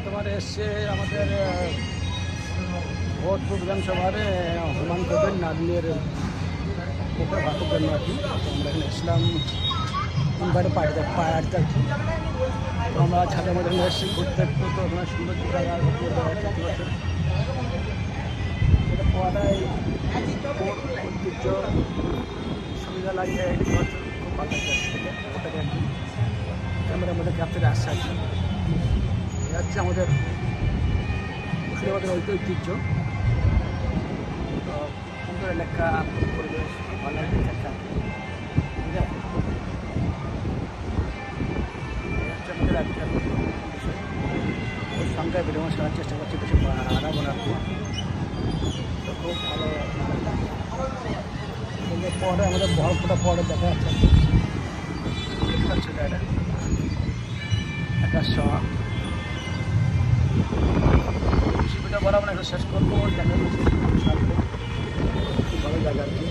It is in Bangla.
তোমার এসছে আমাদের ভোটপুর বিধানসভার হুমায়ুন কবির নাজমের মুখে ভাতের জন্য আর কি। আমরা এখানে ইসলাম বাইরে পাড়াতে আর কি। তো আমরা ছাদের মধ্যে এসেছি ঘুরতে একটু, তো ওখানে সুন্দর জায়গা প্রতি বছর এটা পাওয়াটাই ঐতিহ্য সুবিধা লাগে। বছর খুব ভালো লাগছে ওটাকে আর কি ক্যামেরার মধ্যে ক্যাপচারে আসছে আর কি। এটা হচ্ছে আমাদের মুর্শিদাবাদের ঐতিহ্য। তো সুন্দর এলাকা, পরিবেশ ভালো লাগছে একটা, ঠিক আছে। আমাদের একটা বিষয় ওর সঙ্গে ভিডিও করার চেষ্টা করছি, বেশি আরাম আর কি। তো খুব ভালো পরে আমাদের বরফটা পরে দেখা যাচ্ছে এটা একটা শখ। রেসিপিটা বরাবর একটা শেষ করবো, দেখা যাচ্ছে ভালো জায়গা আর কি।